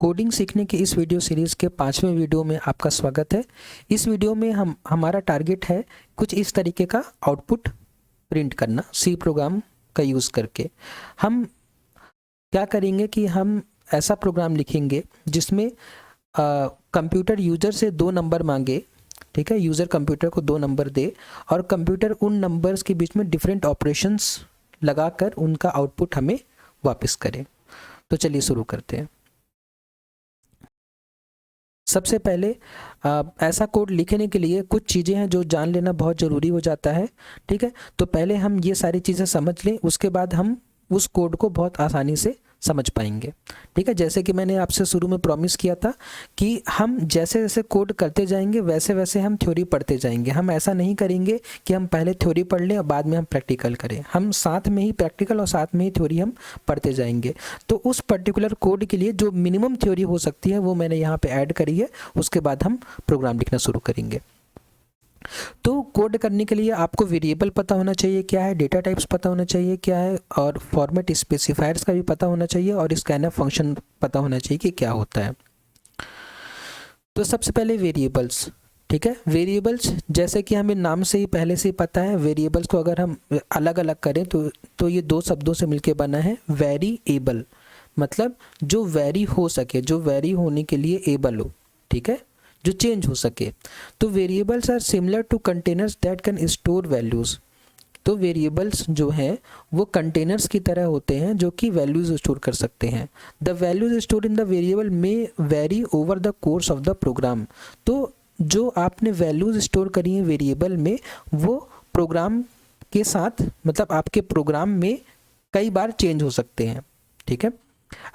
Coding सीखने की इस वीडियो सीरीज़ के 5वें वीडियो में आपका स्वागत है। इस वीडियो में हमारा टारगेट है कुछ इस तरीके का आउटपुट प्रिंट करना सी प्रोग्राम का यूज़ करके। हम क्या करेंगे कि हम ऐसा प्रोग्राम लिखेंगे जिसमें कंप्यूटर यूज़र से 2 नंबर मांगे, ठीक है। यूज़र कंप्यूटर को 2 नंबर दे और कंप्यूटर उन नंबर्स के बीच में डिफरेंट ऑपरेशंस लगाकर उनका आउटपुट हमें वापस करे। तो चलिए शुरू करते हैं। सबसे पहले ऐसा कोड लिखने के लिए कुछ चीज़ें हैं जो जान लेना बहुत ज़रूरी हो जाता है, ठीक है। तो पहले हम ये सारी चीज़ें समझ लें, उसके बाद हम उस कोड को बहुत आसानी से समझ पाएंगे, ठीक है। जैसे कि मैंने आपसे शुरू में प्रॉमिस किया था कि हम जैसे जैसे कोड करते जाएंगे वैसे वैसे हम थ्योरी पढ़ते जाएंगे। हम ऐसा नहीं करेंगे कि हम पहले थ्योरी पढ़ लें और बाद में हम प्रैक्टिकल करें। हम साथ में ही प्रैक्टिकल और साथ में ही थ्योरी हम पढ़ते जाएंगे। तो उस पर्टिकुलर कोड के लिए जो मिनिमम थ्योरी हो सकती है वो मैंने यहाँ पे ऐड करी है। उसके बाद हम प्रोग्राम लिखना शुरू करेंगे। तो कोड करने के लिए आपको वेरिएबल पता होना चाहिए क्या है, डेटा टाइप्स पता होना चाहिए क्या है, और फॉर्मेट स्पेसिफायर्स का भी पता होना चाहिए, और स्कैनफ फंक्शन पता होना चाहिए कि क्या होता है। तो सबसे पहले वेरिएबल्स, ठीक है। वेरिएबल्स जैसे कि हमें नाम से ही पहले से ही पता है, वेरिएबल्स को अगर हम अलग अलग करें तो ये 2 शब्दों से मिलकर बना है वेरिएबल, मतलब जो वेरी हो सके, जो वेरी होने के लिए एबल हो, ठीक है, जो चेंज हो सके। तो variables are similar to containers that can store values. तो वेरिएबल्स जो हैं वो कंटेनर्स की तरह होते हैं जो कि वैल्यूज़ स्टोर कर सकते हैं। The values store in the variable में vary over the course of the program. तो जो आपने वैल्यूज़ स्टोर करी हैं वेरिएबल में, वो प्रोग्राम के साथ, मतलब आपके प्रोग्राम में कई बार चेंज हो सकते हैं, ठीक है।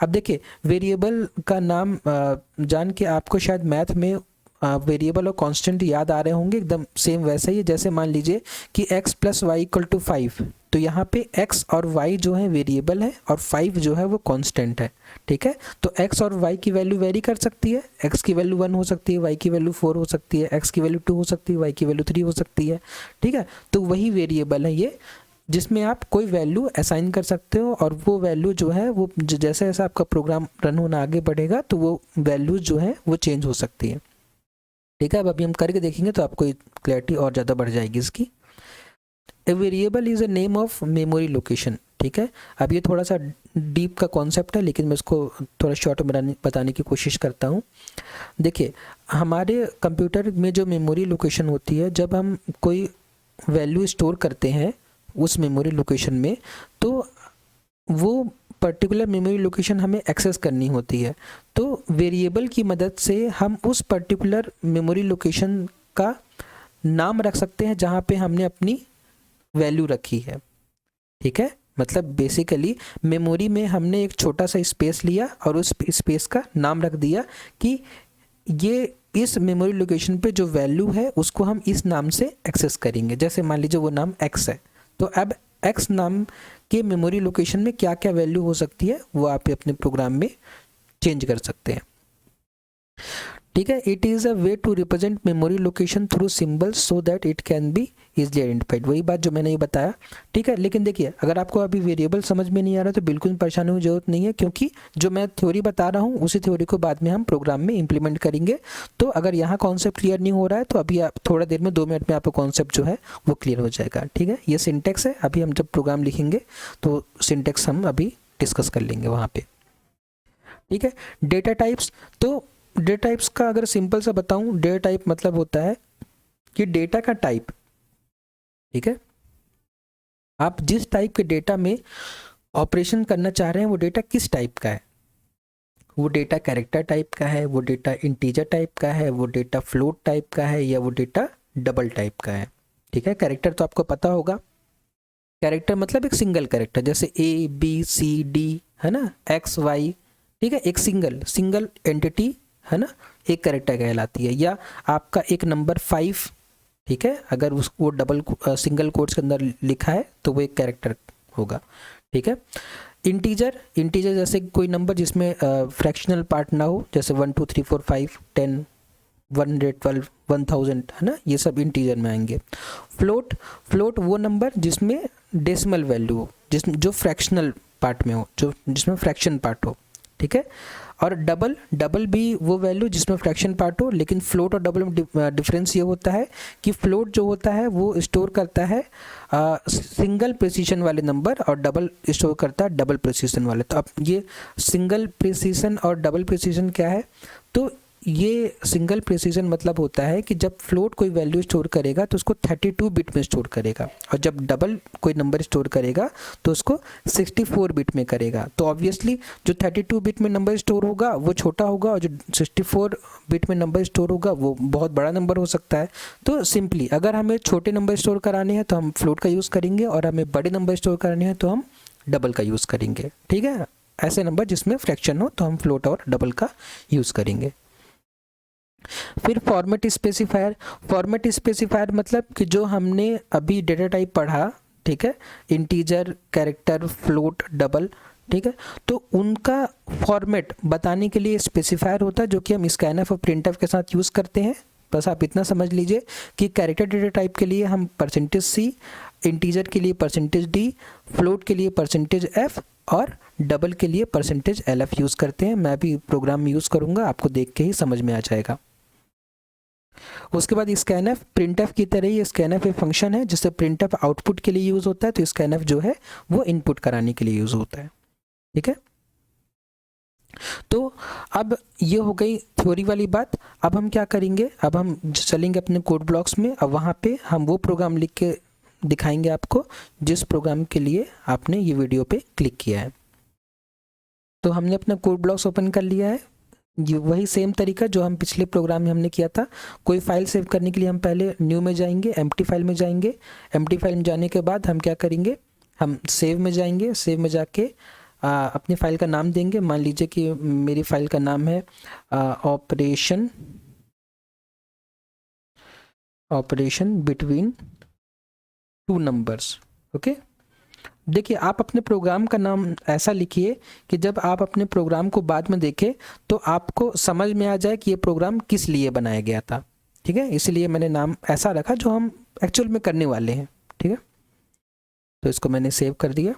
अब देखिए, वेरिएबल का नाम जान के आपको शायद मैथ में वेरिएबल और कांस्टेंट याद आ रहे होंगे। एकदम सेम वैसा ही है। जैसे मान लीजिए कि x + y = 5, तो यहाँ पे x और y जो है वेरिएबल है और 5 जो है वो कांस्टेंट है, ठीक है। तो x और y की वैल्यू वेरी कर सकती है। x की वैल्यू 1 हो सकती है, y की वैल्यू 4 हो सकती है, x की वैल्यू 2 हो सकती है, y की वैल्यू 3 हो सकती है, ठीक है। तो वही वेरिएबल है ये, जिसमें आप कोई वैल्यू असाइन कर सकते हो, और वो वैल्यू जो है वो जैसे जैसे आपका प्रोग्राम रन होना आगे बढ़ेगा तो वो वैल्यूज जो है वो चेंज हो सकती है, ठीक है। अब अभी हम करके देखेंगे तो आपको क्लैरिटी और ज़्यादा बढ़ जाएगी इसकी। A variable is a name of memory location, ठीक है। अब ये थोड़ा सा डीप का कॉन्सेप्ट है, लेकिन मैं इसको थोड़ा शॉर्ट में बताने की कोशिश करता हूँ। देखिए, हमारे कंप्यूटर में जो मेमोरी लोकेशन होती है, जब हम कोई वैल्यू स्टोर करते हैं उस मेमोरी लोकेशन में, तो वो पर्टिकुलर मेमोरी लोकेशन हमें एक्सेस करनी होती है। तो वेरिएबल की मदद से हम उस पर्टिकुलर मेमोरी लोकेशन का नाम रख सकते हैं जहाँ पे हमने अपनी वैल्यू रखी है, ठीक है। मतलब बेसिकली मेमोरी में हमने एक छोटा सा स्पेस लिया और उस स्पेस का नाम रख दिया कि ये इस मेमोरी लोकेशन पे जो वैल्यू है उसको हम इस नाम से एक्सेस करेंगे। जैसे मान लीजिए वो नाम x है, तो अब x नाम के मेमोरी लोकेशन में क्या क्या वैल्यू हो सकती है वो आप अपने प्रोग्राम में चेंज कर सकते हैं, ठीक है। It is a way to represent memory location through symbols so that it can be easily identified. वही बात जो मैंने ये बताया, ठीक है। लेकिन देखिए, अगर आपको अभी वेरिएबल समझ में नहीं आ रहा तो बिल्कुल परेशान होने की जरूरत नहीं है, क्योंकि जो मैं थ्योरी बता रहा हूँ उसी थ्योरी को बाद में हम प्रोग्राम में इंप्लीमेंट करेंगे। तो अगर यहाँ कॉन्सेप्ट क्लियर नहीं हो रहा है तो अभी आप थोड़ा देर में 2 मिनट में आपका कॉन्सेप्ट जो है वो क्लियर हो जाएगा, ठीक है। ये सिंटेक्स है, अभी हम जब प्रोग्राम लिखेंगे तो सिंटेक्स हम अभी डिस्कस कर लेंगे वहाँ पे, ठीक है। डेटा टाइप्स, तो डेटा टाइप्स का अगर सिंपल सा बताऊं, डेटा टाइप मतलब होता है कि डेटा का टाइप, ठीक है। आप जिस टाइप के डेटा में ऑपरेशन करना चाह रहे हैं वो डेटा किस टाइप का है। वो डेटा कैरेक्टर टाइप का है, वो डेटा इंटीजर टाइप का है, वो डेटा फ्लोट टाइप का है, या वो डेटा डबल टाइप का है, ठीक है। कैरेक्टर तो आपको पता होगा। कैरेक्टर मतलब एक सिंगल कैरेक्टर, जैसे ABCD है ना, XY, ठीक है। एक सिंगल एंटिटी है ना, एक कैरेक्टर कहलाती है। या आपका एक नंबर 5, ठीक है, अगर वो डबल सिंगल कोट्स के अंदर लिखा है तो वो एक कैरेक्टर होगा, ठीक है। इंटीजर जैसे कोई नंबर जिसमें फ्रैक्शनल पार्ट ना हो, जैसे 1 2 3 4 5 10 112 1000 है ना, ये सब इंटीजर में आएंगे। फ्लोट वो नंबर जिसमें डेसिमल वैल्यू हो, जो फ्रैक्शनल पार्ट में हो, जो जिसमें फ्रैक्शन पार्ट हो, ठीक है। और डबल, डबल भी वो वैल्यू जिसमें फ्रैक्शन पार्ट हो, लेकिन फ्लोट और डबल में डिफरेंस ये होता है कि फ्लोट जो होता है वो स्टोर करता है सिंगल प्रिसीजन वाले नंबर और डबल स्टोर करता है डबल प्रिसीजन वाले। तो अब ये सिंगल प्रिसीजन और डबल प्रिसीजन क्या है, तो ये सिंगल प्रिसीजन मतलब होता है कि जब फ्लोट कोई वैल्यू स्टोर करेगा तो उसको 32 बिट में स्टोर करेगा, और जब डबल कोई नंबर स्टोर करेगा तो उसको 64 बिट में करेगा। तो ऑब्वियसली जो 32 बिट में नंबर स्टोर होगा वो छोटा होगा, और जो 64 बिट में नंबर स्टोर होगा वो बहुत बड़ा नंबर हो सकता है। तो सिंपली अगर हमें छोटे नंबर स्टोर कराने हैं तो हम फ्लोट का यूज़ करेंगे, और हमें बड़े नंबर स्टोर कराने हैं तो हम डबल का यूज़ करेंगे। ठीक है, ऐसे नंबर जिसमें फ्रैक्शन हो तो हम फ्लोट और डबल का यूज़ करेंगे। फिर फॉर्मेट स्पेसिफायर, फॉर्मेट स्पेसिफायर मतलब कि जो हमने अभी डेटा टाइप पढ़ा, ठीक है, इंटीजर, कैरेक्टर, फ्लोट, डबल, ठीक है, तो उनका फॉर्मेट बताने के लिए स्पेसिफायर होता है जो कि हम स्कैनफ और प्रिंटफ के साथ यूज़ करते हैं। बस आप इतना समझ लीजिए कि कैरेक्टर डेटा टाइप के लिए हम %C, इंटीजर के लिए %D, फ्लोट के लिए %F और डबल के लिए %LF यूज़ करते हैं। मैं भी प्रोग्राम में यूज़ करूँगा, आपको देख के ही समझ में आ जाएगा। उसके बाद स्कैनफ, प्रिंटफ की तरह ही स्कैनफ एक फंक्शन है जिससे प्रिंटफ आउटपुट के लिए यूज़ होता है, तो स्कैनफ जो है वो इनपुट कराने के लिए यूज़ होता है। ठीक है, तो अब ये हो गई थ्योरी वाली बात। अब हम क्या करेंगे, अब हम चलेंगे अपने कोड ब्लॉक्स में। अब वहाँ पे हम वो प्रोग्राम लिख के दिखाएंगे आपको जिस प्रोग्राम के लिए आपने ये वीडियो पे क्लिक किया है। तो हमने अपना कोड ब्लॉक्स ओपन कर लिया है, ये वही सेम तरीका जो हम पिछले प्रोग्राम में हमने किया था। कोई फाइल सेव करने के लिए हम पहले न्यू में जाएंगे, एम्प्टी फाइल में जाएंगे। एम्प्टी फाइल में जाने के बाद हम क्या करेंगे, हम सेव में जाएंगे। सेव में जाके अपनी फ़ाइल का नाम देंगे। मान लीजिए कि मेरी फ़ाइल का नाम है operation between two numbers. Okay, देखिए आप अपने प्रोग्राम का नाम ऐसा लिखिए कि जब आप अपने प्रोग्राम को बाद में देखें तो आपको समझ में आ जाए कि ये प्रोग्राम किस लिए बनाया गया था। ठीक है, इसलिए मैंने नाम ऐसा रखा जो हम एक्चुअल में करने वाले हैं। ठीक है, तो इसको मैंने सेव कर दिया।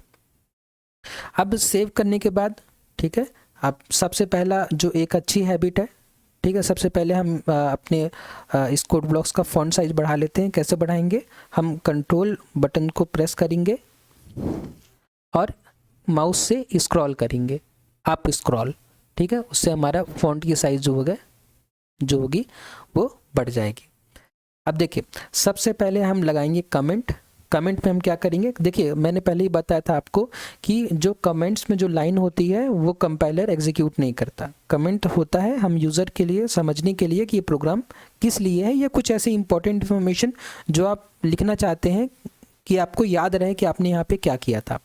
अब सेव करने के बाद, ठीक है, अब सबसे पहला जो एक अच्छी हैबिट है, ठीक है, सबसे पहले हम अपने इस कोड ब्लॉक्स का फॉन्ट साइज बढ़ा लेते हैं। कैसे बढ़ाएंगे, हम कंट्रोल बटन को प्रेस करेंगे और माउस से स्क्रॉल करेंगे, अप स्क्रॉल। ठीक है, उससे हमारा फॉन्ट की साइज जो होगी वो बढ़ जाएगी। अब देखिए सबसे पहले हम लगाएंगे कमेंट। कमेंट में हम क्या करेंगे, देखिए मैंने पहले ही बताया था आपको कि जो कमेंट्स में जो लाइन होती है वो कंपाइलर एग्जीक्यूट नहीं करता। कमेंट होता है हम यूज़र के लिए समझने के लिए कि ये प्रोग्राम किस लिए है, या कुछ ऐसी इंपॉर्टेंट इन्फॉर्मेशन जो आप लिखना चाहते हैं कि आपको याद रहे कि आपने यहाँ पे क्या किया था।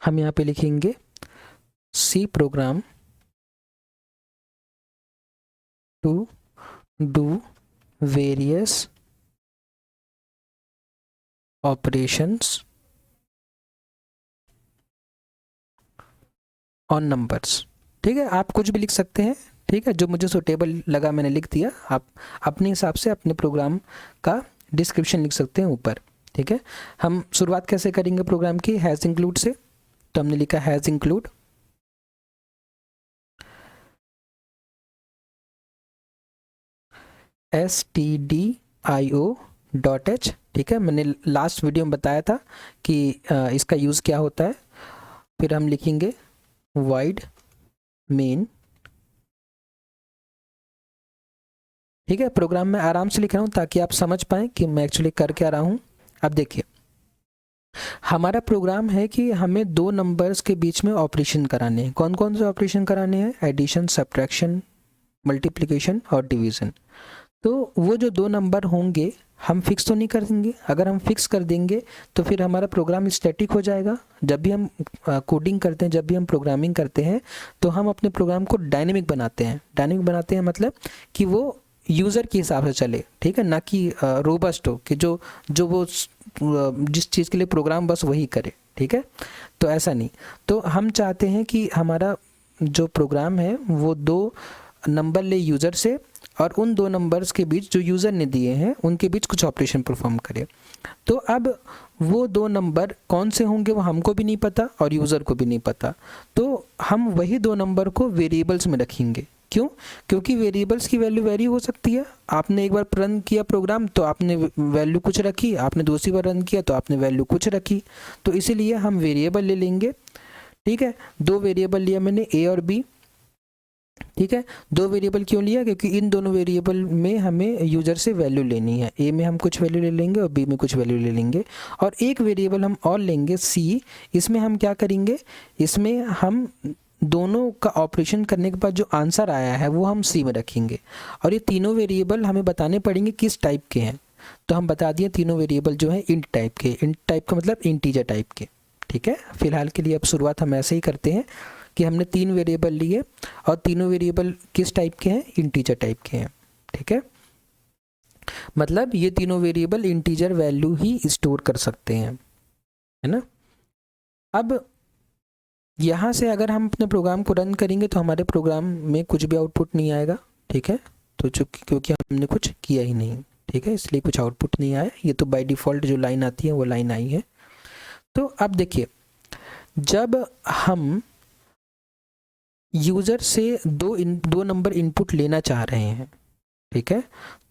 हम यहाँ पे लिखेंगे C program to do various operations on numbers. ठीक है, आप कुछ भी लिख सकते हैं। ठीक है, जो मुझे सूटेबल लगा मैंने लिख दिया। आप अपने हिसाब से अपने प्रोग्राम का डिस्क्रिप्शन लिख सकते हैं ऊपर। ठीक है, हम शुरुआत कैसे करेंगे प्रोग्राम की, हैज़ इंक्लूड से। तो हमने लिखा हैज़ इंक्लूड stdio.h। ठीक है, मैंने लास्ट वीडियो में बताया था कि इसका यूज़ क्या होता है। फिर हम लिखेंगे void main। ठीक है, प्रोग्राम में आराम से लिख रहा हूँ ताकि आप समझ पाएँ कि मैं एक्चुअली कर क्या रहा हूँ। अब देखिए हमारा प्रोग्राम है कि हमें दो नंबर्स के बीच में ऑपरेशन कराने हैं। कौन कौन से ऑपरेशन कराने हैं, एडिशन, सब्ट्रैक्शन, मल्टीप्लिकेशन और डिवीज़न। तो वो जो दो नंबर होंगे हम फिक्स तो नहीं कर देंगे। अगर हम फिक्स कर देंगे तो फिर हमारा प्रोग्राम स्टैटिक हो जाएगा। जब भी हम कोडिंग करते हैं, जब भी हम प्रोग्रामिंग करते हैं तो हम अपने प्रोग्राम को डायनेमिक बनाते हैं। डायनेमिक बनाते हैं मतलब कि वो यूज़र के हिसाब से चले, ठीक है, ना कि रोबस्ट हो कि जो वो जिस चीज़ के लिए प्रोग्राम बस वही करे। ठीक है, तो ऐसा नहीं। तो हम चाहते हैं कि हमारा जो प्रोग्राम है वो दो नंबर ले यूज़र से और उन दो नंबर्स के बीच जो यूज़र ने दिए हैं उनके बीच कुछ ऑपरेशन परफॉर्म करे। तो अब वो दो नंबर कौन से होंगे वो हमको भी नहीं पता और यूज़र को भी नहीं पता, तो हम वही दो नंबर को वेरिएबल्स में रखेंगे। क्यों? क्योंकि वेरिएबल्स की वैल्यू वेरी हो सकती है। आपने एक बार रन किया प्रोग्राम तो आपने वैल्यू कुछ रखी, आपने दूसरी बार रन किया तो आपने वैल्यू कुछ रखी, तो इसीलिए हम वेरिएबल ले लेंगे। ठीक है, दो वेरिएबल लिया मैंने ए और बी। ठीक है, दो वेरिएबल क्यों लिया? क्योंकि इन दोनों वेरिएबल में हमें यूज़र से वैल्यू लेनी है। ए में हम कुछ वैल्यू ले लेंगे और बी में कुछ वैल्यू ले लेंगे, और एक वेरिएबल हम और लेंगे सी। इसमें हम क्या करेंगे, इसमें हम दोनों का ऑपरेशन करने के बाद जो आंसर आया है वो हम सी में रखेंगे, और ये तीनों वेरिएबल हमें बताने पड़ेंगे किस टाइप के हैं। तो हम बता दिए तीनों वेरिएबल जो है इंट टाइप के। इंट टाइप का मतलब इंटीजर टाइप के। ठीक है, फिलहाल के लिए अब शुरुआत हम ऐसे ही करते हैं कि हमने तीन वेरिएबल लिए और तीनों वेरिएबल किस टाइप के हैं? इंटीजर टाइप के हैं। ठीक है, मतलब ये तीनों वेरिएबल इंटीजर वैल्यू ही स्टोर कर सकते हैं, है ना। अब यहाँ से अगर हम अपने प्रोग्राम को रन करेंगे तो हमारे प्रोग्राम में कुछ भी आउटपुट नहीं आएगा। ठीक है, तो क्योंकि हमने कुछ किया ही नहीं, ठीक है, इसलिए कुछ आउटपुट नहीं आया। ये तो बाय डिफ़ॉल्ट जो लाइन आती है वो लाइन आई है। तो अब देखिए, जब हम यूज़र से दो नंबर इनपुट लेना चाह रहे हैं, ठीक है,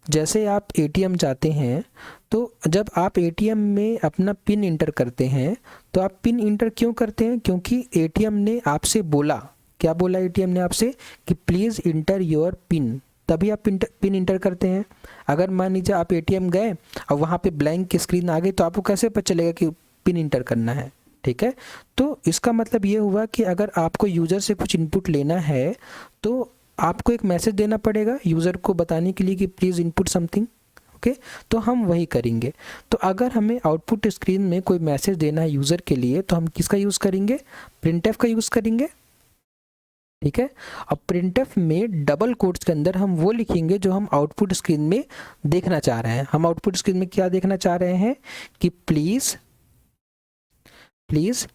जैसे आप एटीएम जाते हैं तो जब आप एटीएम में अपना पिन इंटर करते हैं तो आप पिन इंटर क्यों करते हैं? क्योंकि एटीएम ने आपसे बोला, क्या बोला एटीएम ने आपसे? कि प्लीज़ इंटर योर पिन, तभी आप पिन इंटर करते हैं। अगर मान लीजिए आप एटीएम गए और वहाँ पे ब्लैंक स्क्रीन आ गई तो आपको कैसे पता चलेगा कि पिन इंटर करना है? ठीक है, तो इसका मतलब ये हुआ कि अगर आपको यूज़र से कुछ इनपुट लेना है तो आपको एक मैसेज देना पड़ेगा यूज़र को बताने के लिए कि प्लीज़ इनपुट समथिंग। ओके, तो हम वही करेंगे। तो अगर हमें आउटपुट स्क्रीन में कोई मैसेज देना है यूज़र के लिए तो हम किसका यूज़ करेंगे? प्रिंटफ का यूज़ करेंगे। ठीक है, अब प्रिंटफ में डबल कोट्स के अंदर हम वो लिखेंगे जो हम आउटपुट स्क्रीन में देखना चाह रहे हैं। हम आउटपुट स्क्रीन में क्या देखना चाह रहे हैं? कि प्लीज़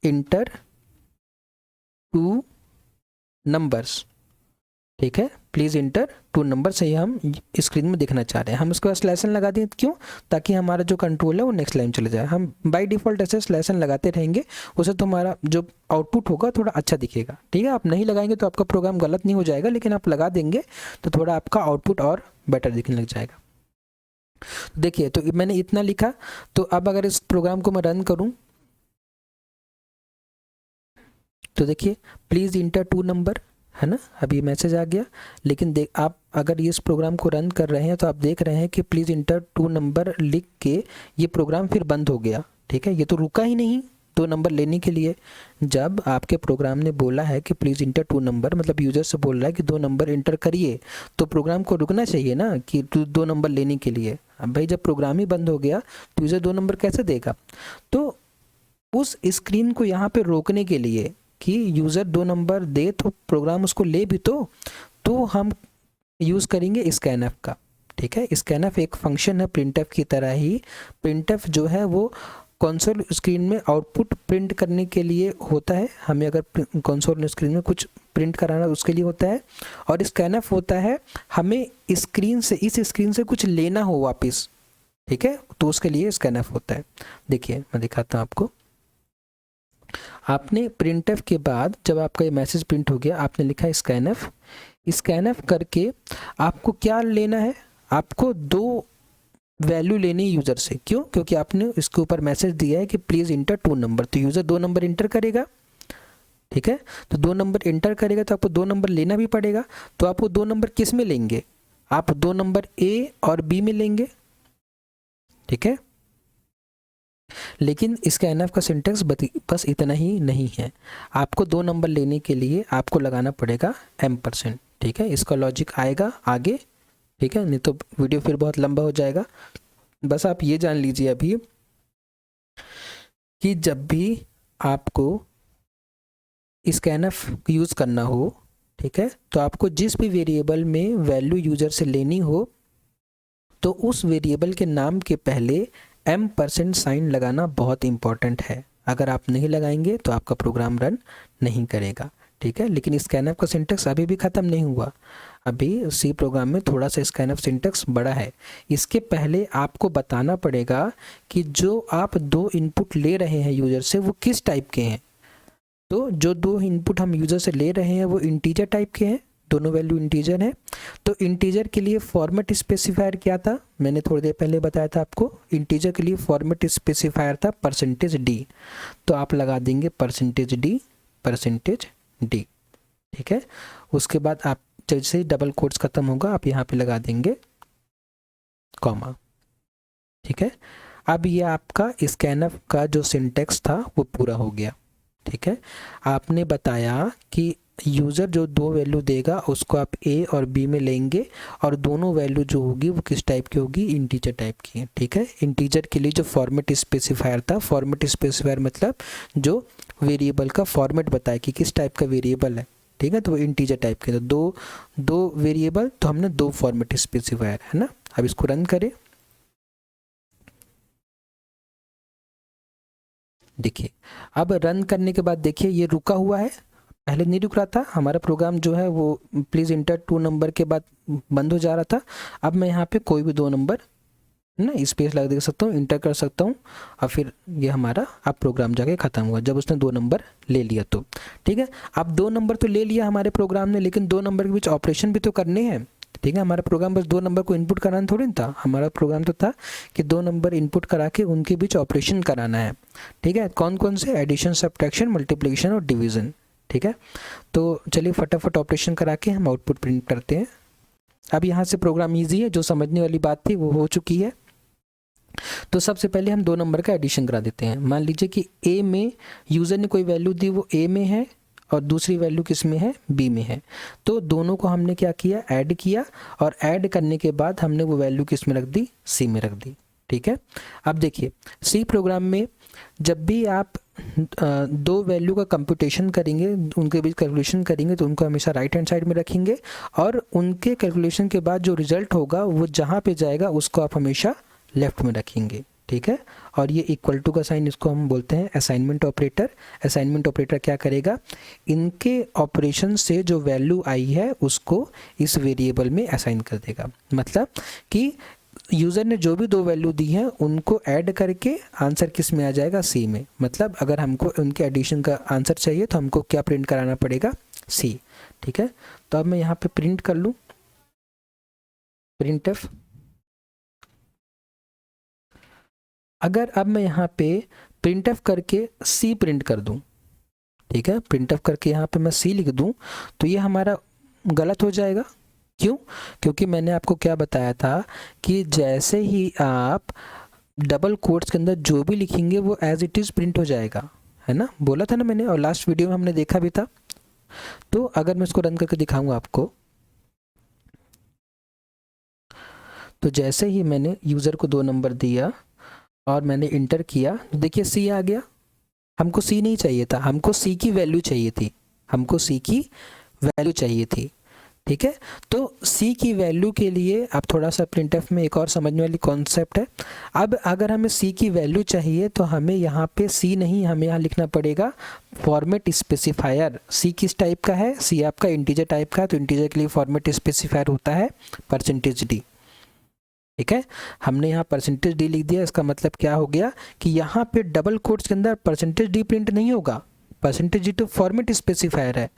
इंटर 2 नंबर्स। ठीक है, प्लीज़ इंटर 2 नंबर से ही हम स्क्रीन में देखना चाह रहे हैं। हम इसके बाद स्लैशन लगा दें, क्यों? ताकि हमारा जो कंट्रोल है वो नेक्स्ट लाइन चले जाए। हम बाय डिफ़ॉल्ट ऐसे स्लैशन लगाते रहेंगे, उससे तो हमारा जो आउटपुट होगा थोड़ा अच्छा दिखेगा। ठीक है, आप नहीं लगाएंगे तो आपका प्रोग्राम गलत नहीं हो जाएगा, लेकिन आप लगा देंगे तो थोड़ा आपका आउटपुट और बेटर दिखने लग जाएगा। देखिए, तो मैंने इतना लिखा, तो अब अगर इस प्रोग्राम को मैं रन करूँ तो देखिए प्लीज़ इंटर 2 नंबर, है ना, अभी मैसेज आ गया। लेकिन आप अगर इस प्रोग्राम को रन कर रहे हैं तो आप देख रहे हैं कि प्लीज़ इंटर 2 नंबर लिख के ये प्रोग्राम फिर बंद हो गया। ठीक है, ये तो रुका ही नहीं 2 नंबर लेने के लिए। जब आपके प्रोग्राम ने बोला है कि प्लीज़ इंटर 2 नंबर, मतलब यूज़र से बोल रहा है कि 2 नंबर इंटर करिए, तो प्रोग्राम को रुकना चाहिए ना कि 2 नंबर लेने के लिए। अब भाई जब प्रोग्राम ही बंद हो गया तो यूज़र 2 नंबर कैसे देगा? तो उस स्क्रीन को यहाँ पे रोकने के लिए कि यूज़र 2 नंबर दे तो प्रोग्राम उसको ले भी तो हम यूज़ करेंगे स्कैनफ का। ठीक है, स्कैनफ एक फंक्शन है प्रिंटफ की तरह ही। प्रिंटफ जो है वो कंसोल स्क्रीन में आउटपुट प्रिंट करने के लिए होता है। हमें अगर कंसोल स्क्रीन में कुछ प्रिंट कराना उसके लिए होता है, और स्कैनफ होता है हमें स्क्रीन से, इस स्क्रीन से कुछ लेना हो वापस। ठीक है, तो उसके लिए स्कैनफ होता है। देखिए मैं दिखाता हूँ आपको। आपने प्रिंटफ के बाद जब आपका ये मैसेज प्रिंट हो गया, आपने लिखा स्कैनफ। स्कैनफ करके आपको क्या लेना है? आपको 2 वैल्यू लेनी है यूज़र से। क्यों? क्योंकि आपने इसके ऊपर मैसेज दिया है कि प्लीज़ इंटर 2 नंबर, तो यूज़र 2 नंबर इंटर करेगा। ठीक है, तो 2 नंबर इंटर करेगा तो आपको 2 नंबर लेना भी पड़ेगा। तो आप वो 2 नंबर किस में लेंगे? आप 2 नंबर ए और बी में लेंगे। ठीक है, लेकिन स्कैनफ का सिंटेक्स बस इतना ही नहीं है। आपको 2 नंबर लेने के लिए आपको लगाना पड़ेगा %। ठीक है, इसका लॉजिक आएगा आगे। ठीक है, नहीं तो वीडियो फिर बहुत लंबा हो जाएगा। बस आप ये जान लीजिए अभी कि जब भी आपको स्कैनफ यूज़ करना हो, ठीक है, तो आपको जिस भी वेरिएबल में वैल्यू यूज़र से लेनी हो तो उस वेरिएबल के नाम के पहले %साइन लगाना बहुत इंपॉर्टेंट है। अगर आप नहीं लगाएंगे तो आपका प्रोग्राम रन नहीं करेगा। ठीक है, लेकिन स्कैनफ का सिंटेक्स अभी भी ख़त्म नहीं हुआ। अभी सी प्रोग्राम में थोड़ा सा इसका एनफ सिंटैक्स बड़ा है। इसके पहले आपको बताना पड़ेगा कि जो आप दो इनपुट ले रहे हैं यूज़र से वो किस टाइप के हैं। तो जो दो इनपुट हम यूज़र से ले रहे हैं वो इंटीजर टाइप के हैं, दोनों वैल्यू इंटीजर हैं। तो इंटीजर के लिए फॉर्मेट स्पेसिफायर क्या था, मैंने थोड़ी देर पहले बताया था आपको। इंटीजर के लिए फॉर्मेट स्पेसिफायर था %d। तो आप लगा देंगे %d, %d, ठीक है। उसके बाद आप जैसे ही डबल कोट्स खत्म होगा आप यहाँ पे लगा देंगे कॉमा, ठीक है। अब ये आपका स्कैनफ का जो सिंटेक्स था वो पूरा हो गया, ठीक है। आपने बताया कि यूज़र जो दो वैल्यू देगा उसको आप ए और बी में लेंगे और दोनों वैल्यू जो होगी वो किस टाइप की होगी, इंटीजर टाइप की है, ठीक है। इंटीजर के लिए जो फॉर्मेट स्पेसिफायर था, फॉर्मेट स्पेसिफायर मतलब जो वेरिएबल का फॉर्मेट बताया कि किस टाइप का वेरिएबल है, ठीक है। तो वो इंटीजर टाइप के, तो दो वेरिएबल, तो हमने दो फॉर्मेट स्पेसिफायर, है ना। अब इसको रन करें, देखिए अब रन करने के बाद देखिए ये रुका हुआ है, पहले नहीं रुक रहा था हमारा प्रोग्राम जो है वो प्लीज़ इंटर 2 नंबर के बाद बंद हो जा रहा था। अब मैं यहाँ पे कोई भी 2 नंबर ना स्पेस लगा दे सकता हूँ, इंटर कर सकता हूँ और फिर ये हमारा अब प्रोग्राम जाके ख़त्म हुआ जब उसने 2 नंबर ले लिया तो, ठीक है। अब 2 नंबर तो ले लिया हमारे प्रोग्राम ने, लेकिन 2 नंबर के बीच ऑपरेशन भी तो करने हैं, ठीक है। हमारा प्रोग्राम बस 2 नंबर को इनपुट कराना थोड़ी ना था, हमारा प्रोग्राम तो था कि 2 नंबर इनपुट करा के उनके बीच ऑपरेशन कराना है, ठीक है। कौन कौन से, एडिशन, सब्ट्रैक्शन, मल्टीप्लिकेशन और डिवीज़न, ठीक है। तो चलिए फटाफट ऑपरेशन करा के हम आउटपुट प्रिंट करते हैं। अब यहाँ से प्रोग्राम ईजी है, जो समझने वाली बात थी वो हो चुकी है। तो सबसे पहले हम 2 नंबर का एडिशन करा देते हैं। मान लीजिए कि ए में यूज़र ने कोई वैल्यू दी वो ए में है और दूसरी वैल्यू किस में है, बी में है। तो दोनों को हमने क्या किया, ऐड किया, और ऐड करने के बाद हमने वो वैल्यू किस में रख दी, सी में रख दी, ठीक है। अब देखिए सी प्रोग्राम में जब भी आप दो वैल्यू का कंप्यूटेशन करेंगे, उनके बीच कैलकुलेशन करेंगे, तो उनको हमेशा राइट हैंड साइड में रखेंगे और उनके कैलकुलेशन के बाद जो रिजल्ट होगा वो जहाँ पे जाएगा उसको आप हमेशा लेफ्ट में रखेंगे, ठीक है। और ये इक्वल टू का साइन, इसको हम बोलते हैं असाइनमेंट ऑपरेटर। असाइनमेंट ऑपरेटर क्या करेगा, इनके ऑपरेशन से जो वैल्यू आई है उसको इस वेरिएबल में असाइन कर देगा। मतलब कि यूज़र ने जो भी 2 वैल्यू दी हैं उनको ऐड करके आंसर किस में आ जाएगा, सी में। मतलब अगर हमको उनके एडिशन का आंसर चाहिए तो हमको क्या प्रिंट कराना पड़ेगा, सी, ठीक है। तो अब मैं यहाँ पे प्रिंट कर लूँ printf। अगर अब मैं यहाँ पे printf करके सी प्रिंट कर दूँ, ठीक है, printf करके यहाँ पे मैं सी लिख दूँ, तो ये हमारा गलत हो जाएगा। क्यों, क्योंकि मैंने आपको क्या बताया था कि जैसे ही आप डबल कोट्स के अंदर जो भी लिखेंगे वो एज इट इज़ प्रिंट हो जाएगा, है ना, बोला था ना मैंने, और लास्ट वीडियो में हमने देखा भी था। तो अगर मैं इसको रन करके दिखाऊंगा आपको, तो जैसे ही मैंने यूज़र को 2 नंबर दिया और मैंने इंटर किया, देखिए सी आ गया। हमको सी नहीं चाहिए था, हमको सी की वैल्यू चाहिए थी, हमको सी की वैल्यू चाहिए थी, ठीक है। तो सी की वैल्यू के लिए अब थोड़ा सा printf में एक और समझने वाली कॉन्सेप्ट है। अब अगर हमें सी की वैल्यू चाहिए तो हमें यहाँ पे सी नहीं, हमें यहाँ लिखना पड़ेगा फॉर्मेट स्पेसिफायर। सी किस टाइप का है, सी आपका इंटीजर टाइप का है, तो इंटीजर के लिए फॉर्मेट स्पेसिफायर होता है %d, ठीक है। हमने यहाँ %d लिख दिया। इसका मतलब क्या हो गया कि यहाँ पे डबल कोट्स के अंदर %d प्रिंट नहीं होगा, %d तो फॉर्मेट स्पेसिफायर है,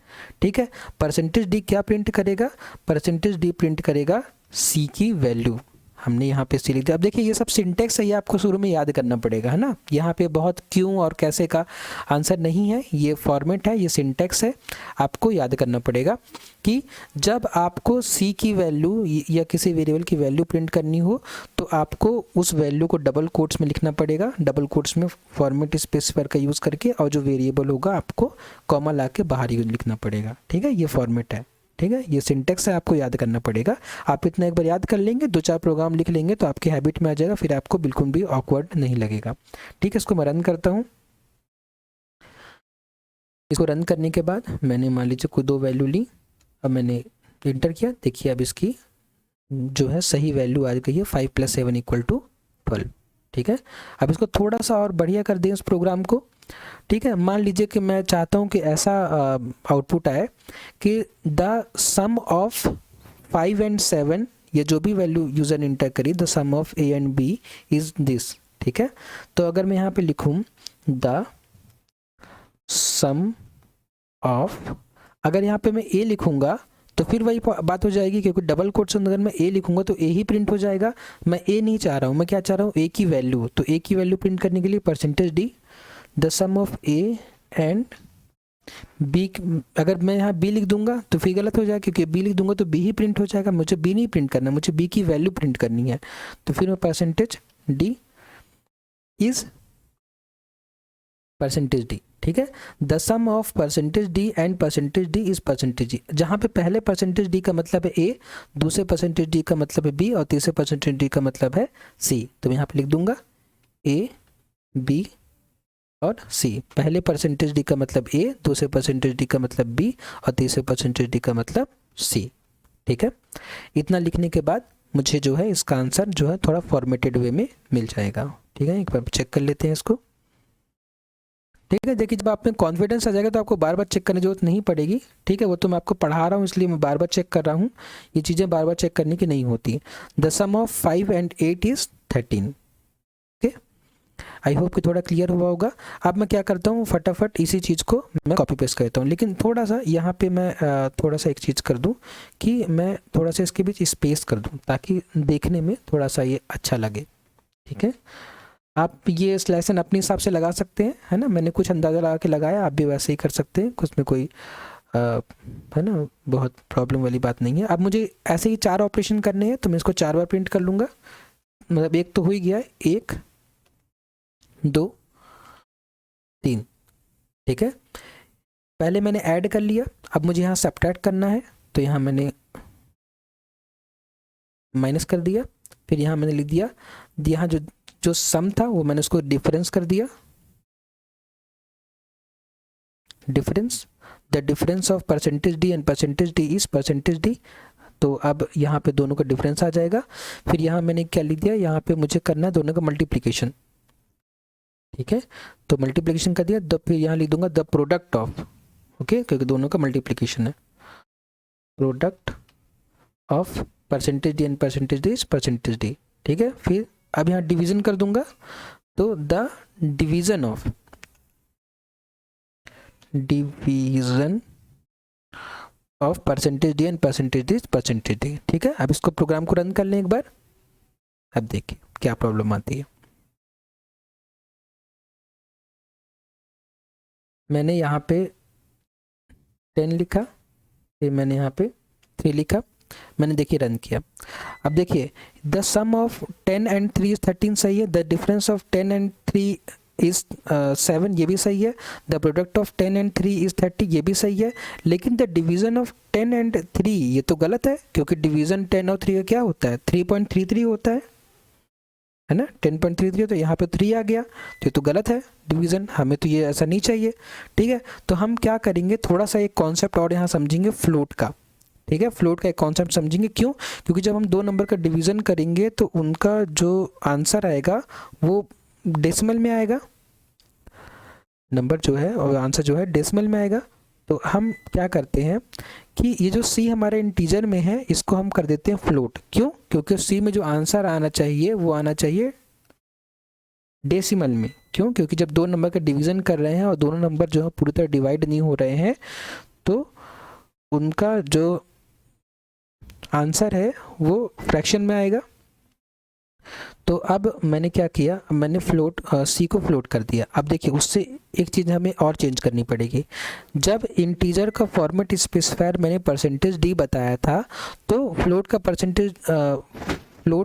ठीक है। %d क्या प्रिंट करेगा, %d प्रिंट करेगा सी की वैल्यू। हमने यहाँ पे सी लिख दिया। अब देखिए ये सब सिंटेक्स है, ये आपको शुरू में याद करना पड़ेगा, है ना। यहाँ पे बहुत क्यों और कैसे का आंसर नहीं है, ये फॉर्मेट है, ये सिंटेक्स है, आपको याद करना पड़ेगा कि जब आपको सी की वैल्यू या किसी वेरिएबल की वैल्यू प्रिंट करनी हो तो आपको उस वैल्यू को डबल कोट्स में लिखना पड़ेगा, डबल कोट्स में फॉर्मेट स्पेसिफायर का यूज़ करके, और जो वेरिएबल होगा आपको कॉमा ला के बाहर ही लिखना पड़ेगा, ठीक है। ये फॉर्मेट है, ठीक है, ये सिंटेक्स है, आपको याद करना पड़ेगा। आप इतना एक बार याद कर लेंगे, 2-4 प्रोग्राम लिख लेंगे तो आपकी हैबिट में आ जाएगा, फिर आपको बिल्कुल भी ऑकवर्ड नहीं लगेगा, ठीक है। इसको मैं रन करता हूँ। इसको रन करने के बाद मैंने मान लीजिए कोई 2 वैल्यू ली, अब मैंने इंटर किया, देखिए अब इसकी जो है सही वैल्यू आ गई है 5 + 7 = 12, ठीक है। अब इसको थोड़ा सा और बढ़िया कर दें इस प्रोग्राम को, ठीक है। मान लीजिए कि मैं चाहता हूँ कि ऐसा आउटपुट आए कि द सम ऑफ 5 एंड 7 ये जो भी वैल्यू यूज़र इंटर करी, the sum of A and B is this, ठीक है। तो अगर मैं यहाँ पे लिखूँ द सम ऑफ, अगर यहाँ पे मैं ए लिखूँगा तो फिर वही बात हो जाएगी, क्योंकि डबल कोट्स में अगर मैं ए लिखूँगा तो ए ही प्रिंट हो जाएगा। मैं ए नहीं चाह रहा हूँ, मैं क्या चाह रहा हूँ, ए की वैल्यू। तो ए की वैल्यू प्रिंट करने के लिए percentage D the sum of A and B. अगर मैं यहाँ बी लिख दूंगा तो फिर गलत हो जाएगा, क्योंकि बी लिख दूंगा तो बी ही प्रिंट हो जाएगा। मुझे बी नहीं प्रिंट करना, मुझे बी की वैल्यू प्रिंट करनी है। तो फिर मैं percentage D is percentage D, ठीक है। The sum of percentage D and percentage D is percentage D, जहाँ पे पहले परसेंटेज डी का मतलब है ए, दूसरे परसेंटेज डी का मतलब है बी और तीसरे परसेंटेज डी का मतलब है सी। तो मैं यहाँ पे लिख दूंगा ए बी और सी। पहले परसेंटेज डी का मतलब ए, दूसरे परसेंटेज डी का मतलब बी और तीसरे परसेंटेज डी का मतलब सी, ठीक है। इतना लिखने के बाद मुझे जो है इसका आंसर जो है थोड़ा फॉर्मेटेड वे में मिल जाएगा, ठीक है। एक बार चेक कर लेते हैं इसको, ठीक है। देखिए जब आप में कॉन्फिडेंस आ जाएगा तो आपको बार बार चेक करने की जरूरत नहीं पड़ेगी, ठीक है। वो तो मैं आपको पढ़ा रहा हूँ इसलिए मैं बार बार चेक कर रहा हूँ, ये चीज़ें बार बार चेक करने की नहीं होती। The sum of 5 and 8 is 13, okay. I hope कि थोड़ा क्लियर हुआ होगा। अब मैं क्या करता हूँ, फटाफट इसी चीज़ को मैं कॉपी पेस्ट करता हूँ, लेकिन थोड़ा सा यहाँ पे मैं थोड़ा सा एक चीज़ कर दूँ कि मैं थोड़ा सा इसके बीच स्पेस कर दूँ ताकि देखने में थोड़ा सा ये अच्छा लगे, ठीक है। आप ये लेसन अपने हिसाब से लगा सकते हैं, है ना। मैंने कुछ अंदाज़ा लगा के लगाया, आप भी वैसे ही कर सकते हैं, उसमें कोई है ना बहुत प्रॉब्लम वाली बात नहीं है। अब मुझे ऐसे ही 4 ऑपरेशन करने हैं तो मैं इसको 4 बार प्रिंट कर लूँगा। मतलब एक तो हो ही गया है, 1 2 3, ठीक है। पहले मैंने ऐड कर लिया, अब मुझे यहाँ सब्ट्रैक्ट करना है तो यहाँ मैंने माइनस कर दिया, फिर यहाँ मैंने लिख दिया यहाँ जो सम था वो मैंने उसको डिफरेंस कर दिया, difference. The difference of percentage D and percentage D is percentage D. तो अब यहाँ पे दोनों का डिफरेंस आ जाएगा। फिर यहाँ मैंने क्या लिख दिया, यहाँ पे मुझे करना है दोनों का मल्टीप्लिकेशन, ठीक है। तो मल्टीप्लिकेशन कर दिया, फिर यहाँ लिख दूंगा द प्रोडक्ट ऑफ, ओके, क्योंकि दोनों का मल्टीप्लिकेशन है। Product of percentage D and percentage D is percentage D, ठीक है। फिर अब यहाँ डिवीजन कर दूंगा, तो the division of percentage D and percentage D is percentage D, ठीक है। अब इसको प्रोग्राम को रन कर लें एक बार। अब देखिए क्या प्रॉब्लम आती है। मैंने यहाँ पे 10 लिखा, फिर मैंने यहाँ पे 3 लिखा, मैंने देखिए रन किया। अब देखिए the sum of 10 and 3 is 13 सही है, the difference of 10 and 3 is 7 ये भी सही है, the product of 10 and 3 is 30 ये भी सही है। लेकिन द डिवीजन ऑफ 10 एंड 3 ये तो गलत है, क्योंकि डिवीजन 10 और 3 का क्या होता है, 3.33 होता है ना। 10.33 तो यहाँ पे 3 आ गया, तो ये तो गलत है डिवीज़न, हमें तो ये ऐसा नहीं चाहिए, ठीक है। तो हम क्या करेंगे, थोड़ा सा एक कॉन्सेप्ट और यहाँ समझेंगे फ्लोट का, ठीक है। फ्लोट का एक कॉन्सेप्ट समझेंगे, क्यों, क्योंकि जब हम 2 नंबर का डिवीज़न करेंगे तो उनका जो आंसर आएगा वो डेसिमल में आएगा, नंबर जो है और आंसर जो है डेसिमल में आएगा। तो हम क्या करते हैं कि ये जो सी हमारे इंटीजर में है इसको हम कर देते हैं फ्लोट। क्यों, क्योंकि सी में जो आंसर आना चाहिए वो आना चाहिए डेसिमल में। क्यों, क्योंकि जब 2 नंबर का डिवीज़न कर रहे हैं और दोनों नंबर जो है पूरी तरह डिवाइड नहीं हो रहे हैं तो उनका जो आंसर है वो फ्रैक्शन में आएगा। तो अब मैंने क्या किया, मैंने फ्लोट सी को फ्लोट कर दिया। अब देखिए उससे एक चीज़ हमें और चेंज करनी पड़ेगी। जब इंटीजर का फॉर्मेट स्पेसिफायर मैंने परसेंटेज डी बताया था, तो फ्लोट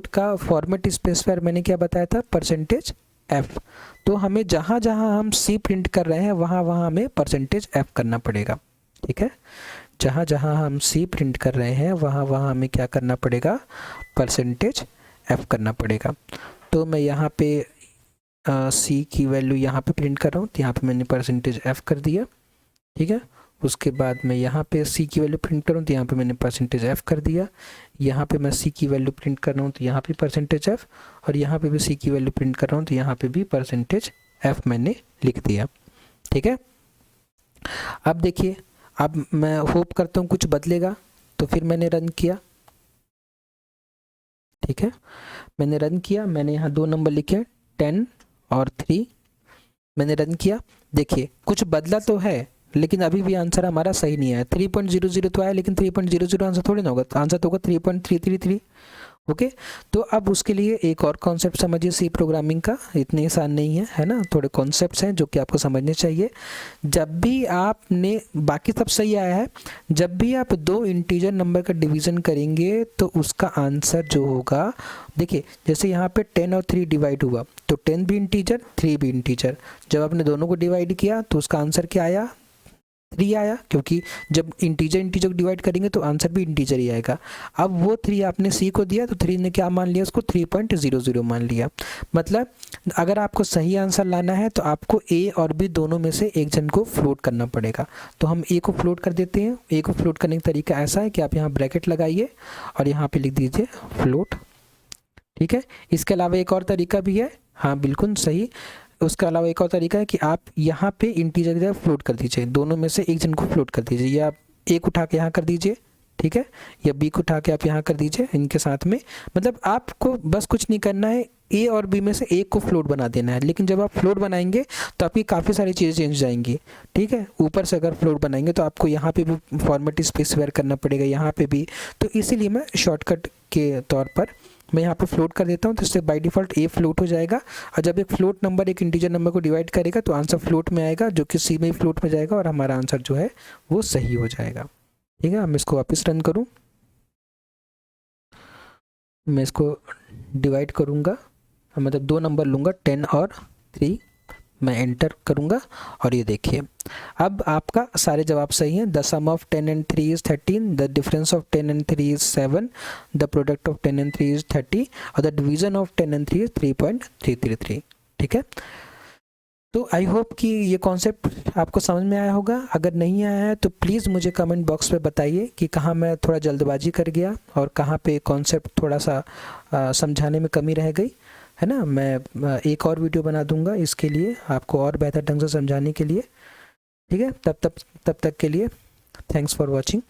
का फॉर्मेट स्पेसिफायर मैंने क्या बताया था, परसेंटेज एफ। तो हमें जहाँ जहाँ हम सी प्रिंट कर रहे हैं वहाँ वहाँ हमें परसेंटेज एफ करना पड़ेगा, ठीक है। जहाँ जहाँ हम सी प्रिंट कर रहे हैं वहाँ वहाँ हमें क्या करना पड़ेगा, परसेंटेज एफ करना पड़ेगा। तो मैं यहाँ पे सी की वैल्यू यहाँ पे प्रिंट कर रहा हूँ, तो यहाँ पे मैंने परसेंटेज एफ कर दिया, ठीक है। उसके बाद मैं यहाँ पे सी की वैल्यू प्रिंट कर रहा हूँ तो यहाँ पे मैंने परसेंटेज एफ कर दिया। यहाँ पे मैं सी की वैल्यू प्रिंट कर रहा हूँ तो यहाँ पे परसेंटेज एफ, और यहाँ पे भी सी की वैल्यू प्रिंट कर रहा हूँ तो यहाँ पे भी परसेंटेज एफ मैंने लिख दिया, ठीक है। अब देखिए, अब मैं होप करता हूँ कुछ बदलेगा, तो फिर मैंने रन किया मैंने रन किया, मैंने यहाँ 2 नंबर लिखे 10 और 3, मैंने रन किया। देखिए कुछ बदला तो है लेकिन अभी भी आंसर हमारा सही नहीं आया। 3.00 तो आया लेकिन 3.00 आंसर थोड़ी ना होगा, आंसर तो होगा 3.333। ओके, तो अब उसके लिए एक और कॉन्सेप्ट समझिए सी प्रोग्रामिंग का, इतने आसान नहीं है ना, थोड़े कॉन्सेप्ट्स हैं जो कि आपको समझने चाहिए। जब भी आपने, बाकी सब सही आया है, जब भी आप 2 इंटीजर नंबर का डिवीज़न करेंगे तो उसका आंसर जो होगा, देखिए जैसे यहाँ पे 10 और 3 डिवाइड हुआ तो 10 भी इंटीजर 3 भी इंटीजर, जब आपने दोनों को डिवाइड किया तो उसका आंसर क्या आया, 3 आया, क्योंकि जब इंटीजर इंटीजर को डिवाइड करेंगे तो आंसर भी इंटीजर ही आएगा। अब वो 3 आपने सी को दिया तो 3 ने क्या मान लिया, उसको 3.00 मान लिया। मतलब अगर आपको सही आंसर लाना है तो आपको ए और बी दोनों में से एक जन को फ्लोट करना पड़ेगा। तो हम ए को फ्लोट कर देते हैं। ए को फ्लोट करने का तरीका ऐसा है कि आप यहाँ ब्रैकेट लगाइए और यहाँ पे लिख दीजिए फ्लोट, ठीक है। इसके अलावा एक और तरीका भी है, हाँ बिल्कुल सही, उसके अलावा एक और तरीका है कि आप यहाँ पे इंटीजर की जगह फ्लोट कर दीजिए, दोनों में से एक जन को फ्लोट कर दीजिए, या आप ए को उठा के यहाँ कर दीजिए, ठीक है, या बी को उठा के आप यहाँ कर दीजिए इनके साथ में। मतलब आपको बस कुछ नहीं करना है, ए और बी में से एक को फ्लोट बना देना है। लेकिन जब आप फ्लोट बनाएंगे तो आपकी काफ़ी सारी चीज़ें चेंज जाएंगी, ठीक है। ऊपर से अगर फ्लोट बनाएंगे तो आपको यहाँ पे भी फॉर्मेट स्पेसिफाई करना पड़ेगा, यहाँ पे भी, तो इसीलिए मैं शॉर्टकट के तौर पर मैं यहाँ पे फ्लोट कर देता हूँ, तो इससे बाय डिफ़ॉल्ट ए फ्लोट हो जाएगा। और जब एक फ्लोट नंबर एक इंटीजर नंबर को डिवाइड करेगा तो आंसर फ्लोट में आएगा, जो कि सी में ही फ्लोट में जाएगा और हमारा आंसर जो है वो सही हो जाएगा, ठीक है। मैं इसको वापस रन करूँ, मैं इसको डिवाइड करूँगा, मतलब 2 नंबर लूँगा 10 और 3, मैं एंटर करूँगा और ये देखिए अब आपका सारे जवाब सही हैं। The sum of 10 and 3 is 13, the difference of 10 and 3 is 7, the product of 10 and 3 is 30 और the division of 10 and 3 is 3.333, ठीक है। तो आई होप कि ये कॉन्सेप्ट आपको समझ में आया होगा। अगर नहीं आया है तो प्लीज़ मुझे कमेंट बॉक्स पे बताइए कि कहाँ मैं थोड़ा जल्दबाजी कर गया और कहाँ पे कॉन्सेप्ट थोड़ा सा समझाने में कमी रह गई, है ना। मैं एक और वीडियो बना दूंगा इसके लिए, आपको और बेहतर ढंग से समझाने के लिए, ठीक है। तब तक के लिए थैंक्स फॉर वॉचिंग।